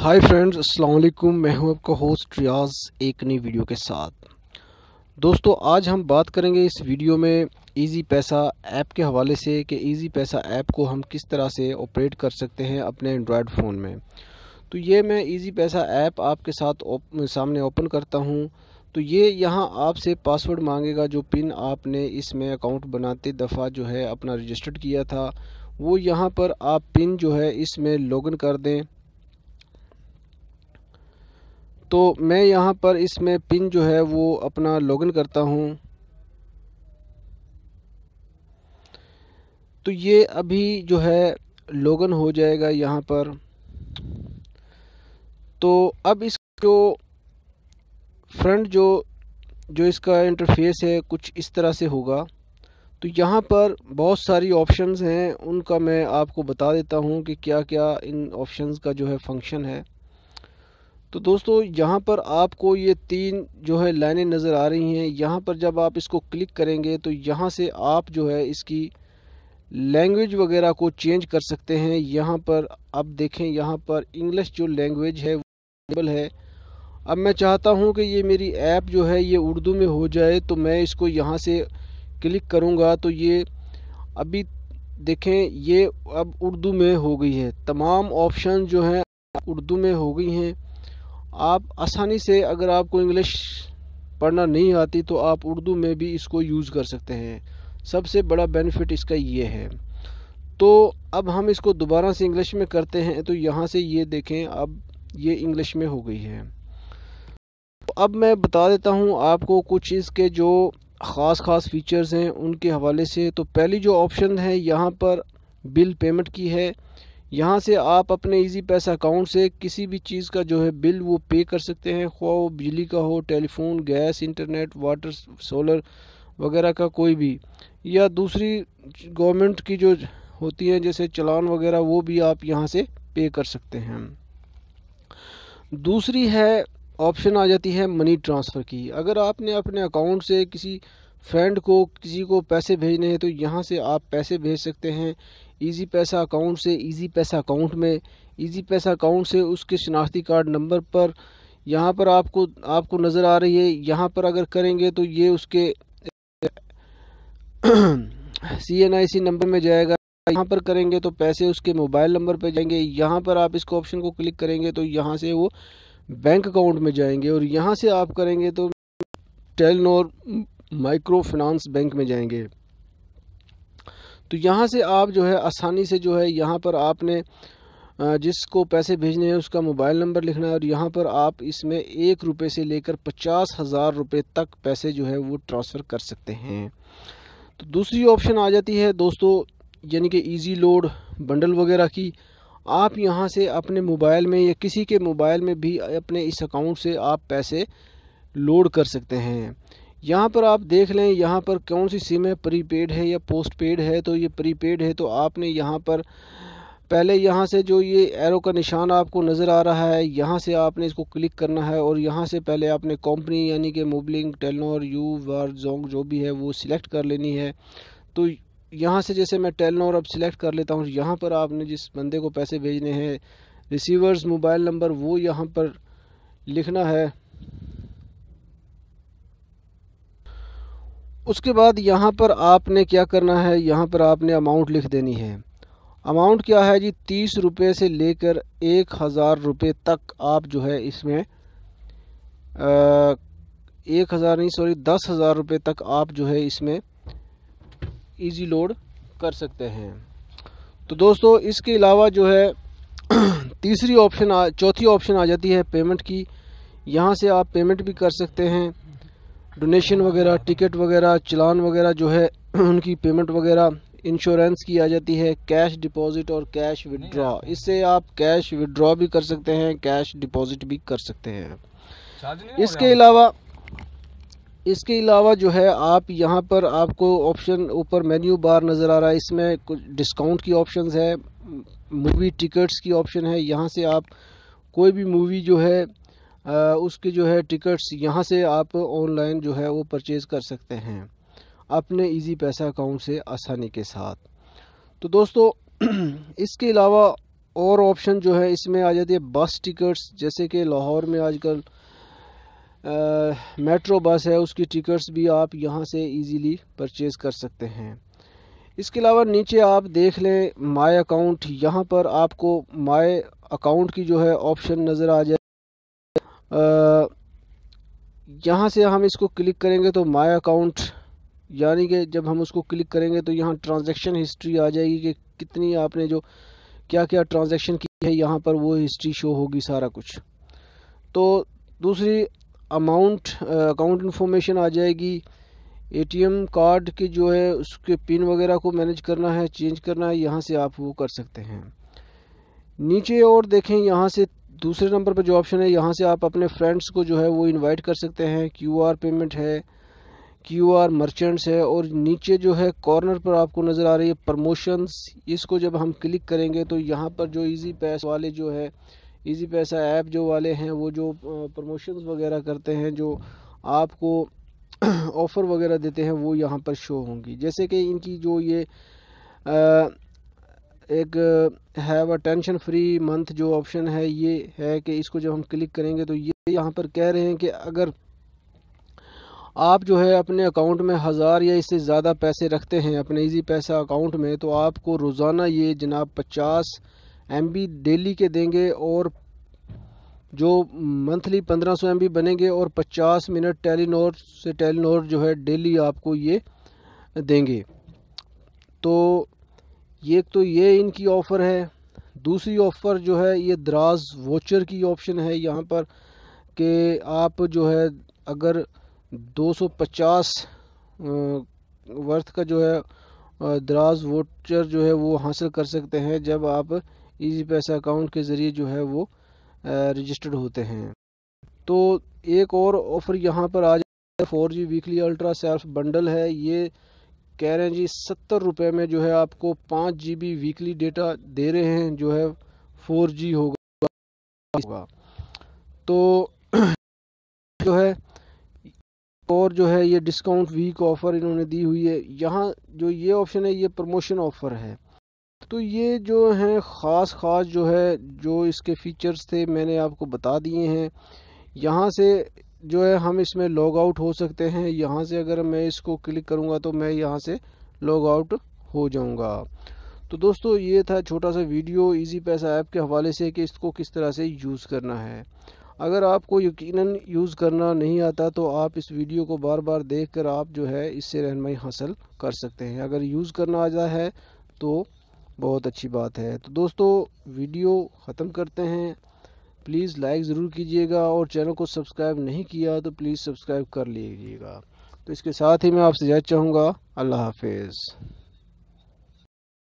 Hi friends, अस्सलाम वालेकुम। मैं हूं आपका होस्ट रियाज एक नई वीडियो के साथ। दोस्तों, आज हम बात करेंगे इस वीडियो में इजी पैसा ऐप के हवाले से कि इजी पैसा ऐप को हम किस तरह से ऑपरेट कर सकते हैं अपने एंड्रॉयड फ़ोन में। तो ये मैं इजी पैसा ऐप आपके साथ सामने ओपन करता हूं। तो ये यहाँ आपसे पासवर्ड मांगेगा, जो पिन आपने इसमें अकाउंट बनाते दफ़ा जो है अपना रजिस्टर्ड किया था, वो यहाँ पर आप पिन जो है इसमें लॉगिन कर दें। तो मैं यहाँ पर इसमें पिन जो है वो अपना लॉगिन करता हूँ। तो ये अभी जो है लॉगिन हो जाएगा यहाँ पर। तो अब इस जो फ्रंट जो इसका इंटरफेस है कुछ इस तरह से होगा। तो यहाँ पर बहुत सारी ऑप्शंस हैं, उनका मैं आपको बता देता हूँ कि क्या क्या इन ऑप्शंस का जो है फंक्शन है। तो दोस्तों, यहाँ पर आपको ये तीन जो है लाइनें नज़र आ रही हैं। यहाँ पर जब आप इसको क्लिक करेंगे तो यहाँ से आप जो है इसकी लैंग्वेज वगैरह को चेंज कर सकते हैं। यहाँ पर अब देखें, यहाँ पर इंग्लिश जो लैंग्वेज है वो अवेलेबल है। अब मैं चाहता हूँ कि ये मेरी ऐप जो है ये उर्दू में हो जाए, तो मैं इसको यहाँ से क्लिक करूँगा तो ये अभी देखें ये अब उर्दू में हो गई है। तमाम ऑप्शन जो हैं उर्दू में हो गई हैं। आप आसानी से, अगर आपको इंग्लिश पढ़ना नहीं आती तो आप उर्दू में भी इसको यूज़ कर सकते हैं। सबसे बड़ा बेनिफिट इसका ये है। तो अब हम इसको दोबारा से इंग्लिश में करते हैं। तो यहाँ से ये देखें, अब ये इंग्लिश में हो गई है। तो अब मैं बता देता हूँ आपको कुछ इसके जो ख़ास फीचर्स हैं उनके हवाले से। तो पहली जो ऑप्शन है यहाँ पर बिल पेमेंट की है। यहाँ से आप अपने इजी पैसा अकाउंट से किसी भी चीज़ का जो है बिल वो पे कर सकते हैं, ख्वाह वो बिजली का हो, telephone, gas, internet, water, solar वगैरह का कोई भी, या दूसरी गवर्नमेंट की जो होती हैं जैसे चालान वगैरह, वो भी आप यहाँ से पे कर सकते हैं। दूसरी है ऑप्शन आ जाती है मनी ट्रांसफ़र की। अगर आपने अपने अकाउंट से किसी फ्रेंड को, किसी को पैसे भेजने हैं तो यहाँ से आप पैसे भेज सकते हैं इजी पैसा अकाउंट से इजी पैसा अकाउंट में। इजी पैसा अकाउंट से उसके शनाख्ती कार्ड नंबर पर यहाँ पर आपको नज़र आ रही है। यहाँ पर अगर करेंगे तो ये उसके CNIC नंबर में जाएगा। यहाँ पर करेंगे तो पैसे उसके मोबाइल नंबर पर जाएंगे। यहाँ पर आप इसको ऑप्शन को क्लिक करेंगे तो यहाँ से वो बैंक अकाउंट में जाएंगे, और यहाँ से आप करेंगे तो टेलनोर माइक्रो फाइनेंस बैंक में जाएंगे। तो यहाँ से आप जो है आसानी से जो है यहाँ पर आपने जिसको पैसे भेजने हैं उसका मोबाइल नंबर लिखना है, और यहाँ पर आप इसमें 1 रुपये से लेकर 50,000 रुपये तक पैसे जो है वो ट्रांसफ़र कर सकते हैं। तो दूसरी ऑप्शन आ जाती है दोस्तों, यानी कि इजी लोड बंडल वगैरह की। आप यहाँ से अपने मोबाइल में या किसी के मोबाइल में भी अपने इस अकाउंट से आप पैसे लोड कर सकते हैं। यहाँ पर आप देख लें, यहाँ पर कौन सी सिम है, प्रीपेड है या पोस्ट पेड है। तो ये प्रीपेड है, तो आपने यहाँ पर पहले यहाँ से जो ये एरो का निशान आपको नज़र आ रहा है, यहाँ से आपने इसको क्लिक करना है, और यहाँ से पहले आपने कंपनी यानी कि मोबलिंक, टेलनोर, यू, वार, जोंग जो भी है वो सिलेक्ट कर लेनी है। तो यहाँ से जैसे मैं टेलनोर अब सिलेक्ट कर लेता हूँ। यहाँ पर आपने जिस बंदे को पैसे भेजने हैं, रिसीवर्स मोबाइल नंबर वो यहाँ पर लिखना है। उसके बाद यहाँ पर आपने क्या करना है, यहाँ पर आपने अमाउंट लिख देनी है। अमाउंट क्या है जी, 30 रुपये से लेकर 1,000 रुपये तक आप जो है इसमें 10,000 रुपये तक आप जो है इसमें इजी लोड कर सकते हैं। तो दोस्तों, इसके अलावा जो है चौथी ऑप्शन आ जाती है पेमेंट की। यहाँ से आप पेमेंट भी कर सकते हैं, डोनेशन वगैरह, टिकट वगैरह, चालान वगैरह जो है उनकी पेमेंट वगैरह। इंश्योरेंस की आ जाती है, कैश डिपॉजिट और कैश विड्रॉ। इससे आप कैश विड्रॉ भी कर सकते हैं, कैश डिपॉजिट भी कर सकते हैं। इसके अलावा जो है आप यहाँ पर आपको ऑप्शन ऊपर मेन्यू बार नज़र आ रहा है, इसमें कुछ डिस्काउंट की ऑप्शंस है, मूवी टिकट्स की ऑप्शन है। यहाँ से आप कोई भी मूवी जो है उसके जो है टिकट्स यहाँ से आप ऑनलाइन जो है वो परचेज़ कर सकते हैं अपने इजी पैसा अकाउंट से आसानी के साथ। तो दोस्तों, इसके अलावा اور آپشن جو ہے اس میں آ جاتی ہے بس ٹکٹس، جیسے کہ لاہور میں آج کل میٹرو بس ہے، اس کی ٹکٹس بھی آپ یہاں سے ایزیلی پرچیز کر سکتے ہیں۔ اس کے علاوہ نیچے آپ دیکھ لیں مائی اکاؤنٹ، یہاں پر آپ کو مائی اکاؤنٹ کی جو ہے آپشن نظر آ جائے، یہاں سے ہم اس کو کلک کریں گے تو مائی اکاؤنٹ، یعنی کہ جب ہم اس کو کلک کریں گے تو یہاں ٹرانزیکشن ہسٹری آ جائے گی کہ کتنی آپ نے جو کیا کیا ٹرانزیکشن کی ہے، یہاں پر وہ ہسٹری شو ہوگی سارا کچھ۔ تو دوسری اکاؤنٹ انفارمیشن آ جائے گی، اے ٹی ایم کارڈ کی جو ہے اس کے پن وغیرہ کو مینیج کرنا ہے، چینج کرنا ہے، یہاں سے آپ وہ کر سکتے ہیں۔ نیچے اور دیکھیں یہاں سے دوسرے نمبر پر جو آپشن ہے، یہاں سے آپ اپنے فرینڈس کو جو ہے وہ انوائٹ کر سکتے ہیں، کیو آر پیمنٹ ہے، کیو آر مرچنٹس ہے، اور نیچے جو ہے کارنر پر آپ کو نظر آ رہی ہے پروموشنز، اس کو جب ہم کلک کریں گے تو یہاں پر جو ایزی پیس والے جو ہے ایزی پیسہ ایپ جو والے ہیں وہ جو پروموشنز وغیرہ کرتے ہیں، جو آپ کو آفر وغیرہ دیتے ہیں، وہ یہاں پر شو ہوں گی۔ جیسے کہ ان کی جو یہ ایک have a tension free month جو آپشن ہے، یہ ہے کہ اس کو جب ہم کلک کریں گے تو یہ یہاں پر کہہ رہے ہیں کہ اگر آپ جو ہے اپنے اکاؤنٹ میں 1000 یا اس سے زیادہ پیسے رکھتے ہیں اپنے ایزی پیسہ اکاؤنٹ میں، تو آپ کو روزانہ یہ جناب 50 MB ڈیلی کے دیں گے، اور جو منتھلی 1500 MB بنیں گے، اور 50 منٹ ٹیلی نور سے ٹیلی نور جو ہے ڈیلی آپ کو یہ دیں گے۔ تو یہ ان کی آفر ہے۔ دوسری آفر جو ہے یہ دراز ووچر کی آپشن ہے یہاں پر، کہ آپ جو ہے اگر 250 ورتھ کا جو ہے دراز ووچر جو ہے وہ حاصل کر سکتے ہیں جب آپ ایزی پیسہ اکاؤنٹ کے ذریعے جو ہے وہ رجسٹرڈ ہوتے ہیں۔ تو ایک اور آفر یہاں پر آ جائے 4G weekly ultra self bundle ہے، یہ کہہ رہے ہیں جی 70 روپے میں جو ہے آپ کو 5 GB ویکلی ڈیٹا دے رہے ہیں، جو ہے 4G ہوگا۔ تو جو ہے اور جو ہے یہ ڈسکاؤنٹ ویک آفر انہوں نے دی ہوئی ہے۔ یہاں جو یہ آپشن ہے یہ پروموشن آفر ہے۔ تو یہ جو ہیں خاص جو ہے جو اس کے فیچرز تھے میں نے آپ کو بتا دیے ہیں۔ یہاں سے جو ہے ہم اس میں لاگ آؤٹ ہو سکتے ہیں، یہاں سے اگر میں اس کو کلک کروں گا تو میں یہاں سے لاگ آؤٹ ہو جاؤں گا۔ تو دوستو یہ تھا چھوٹا سا ویڈیو ایزی پیسہ ایپ کے حوالے سے کہ اس کو کس طرح سے یوز کرنا ہے۔ اگر آپ کو یقیناً یوز کرنا نہیں آتا تو آپ اس ویڈیو کو بار بار دیکھ کر آپ جو ہے اس سے رہنمائی حاصل کر سکتے ہیں۔ اگر یوز کرنا آ جاتا ہے تو بہت اچھی بات ہے۔ تو دوستو ویڈیو ختم کرتے ہیں، پلیز لائک ضرور کیجیے گا، اور چینل کو سبسکرائب نہیں کیا تو پلیز سبسکرائب کر لیجیے گا۔ تو اس کے ساتھ ہی میں آپ سے اجازت چاہوں گا، اللہ حافظ۔